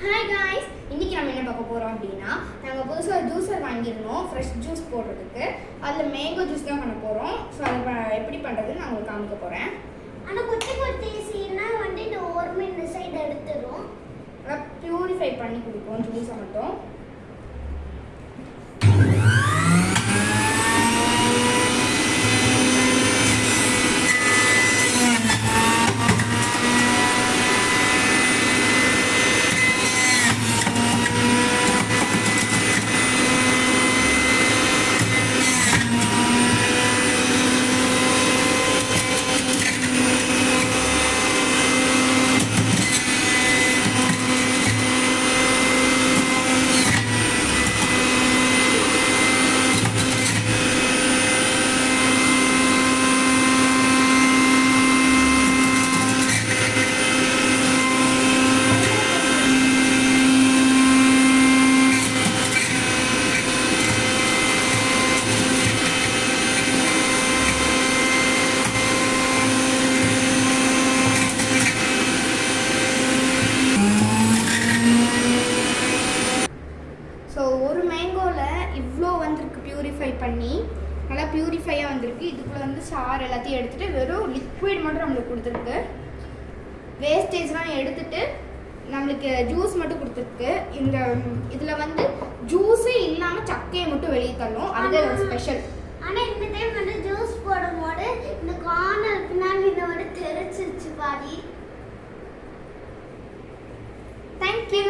Hi guys, இன்னைக்கு நம்ம என்ன பார்க்க போகிறோம் அப்படின்னா, நாங்கள் புதுசாக ஜூஸர் வாங்கியிருந்தோம் ஃப்ரெஷ் ஜூஸ் போடுறதுக்கு. அதில் மேங்கோ ஜூஸ் தான் பண்ண போகிறோம். ஸோ அதை எப்படி பண்ணுறதுன்னு நான் உங்களுக்கு காமிக்க போகிறேன். ஆனால் குட்டி குட்டி சீனா வந்து இந்த ஓரமே இந்த சைடு எடுத்துரும். நல்லா ப்யூரிஃபை பண்ணி கொடுப்போம் ஜூஸை மட்டும். ஸோ ஒரு மேங்கோவில் இவ்வளோ வந்திருக்கு ப்யூரிஃபை பண்ணி, நல்லா ப்யூரிஃபையாக வந்திருக்கு. இதுக்குள்ளே வந்து சாறு எல்லாத்தையும் எடுத்துகிட்டு வெறும் லிக்விட் மட்டும் நம்மளுக்கு கொடுத்துருக்கு. வேஸ்டேஜ்லாம் எடுத்துட்டு நம்மளுக்கு ஜூஸ் மட்டும் கொடுத்துருக்கு. இந்த இதில் வந்து ஜூஸே இல்லாமல் சக்கையை மட்டும் வெளியே தள்ளும். அதுதான் ஸ்பெஷல். ஆனால் இந்த டைம் வந்து ஜூஸ் போடும்போது இந்த கார்னர் பின்னாடி இந்த வந்து தெரிச்சிருச்சு பாதி. தேங்க்யூ.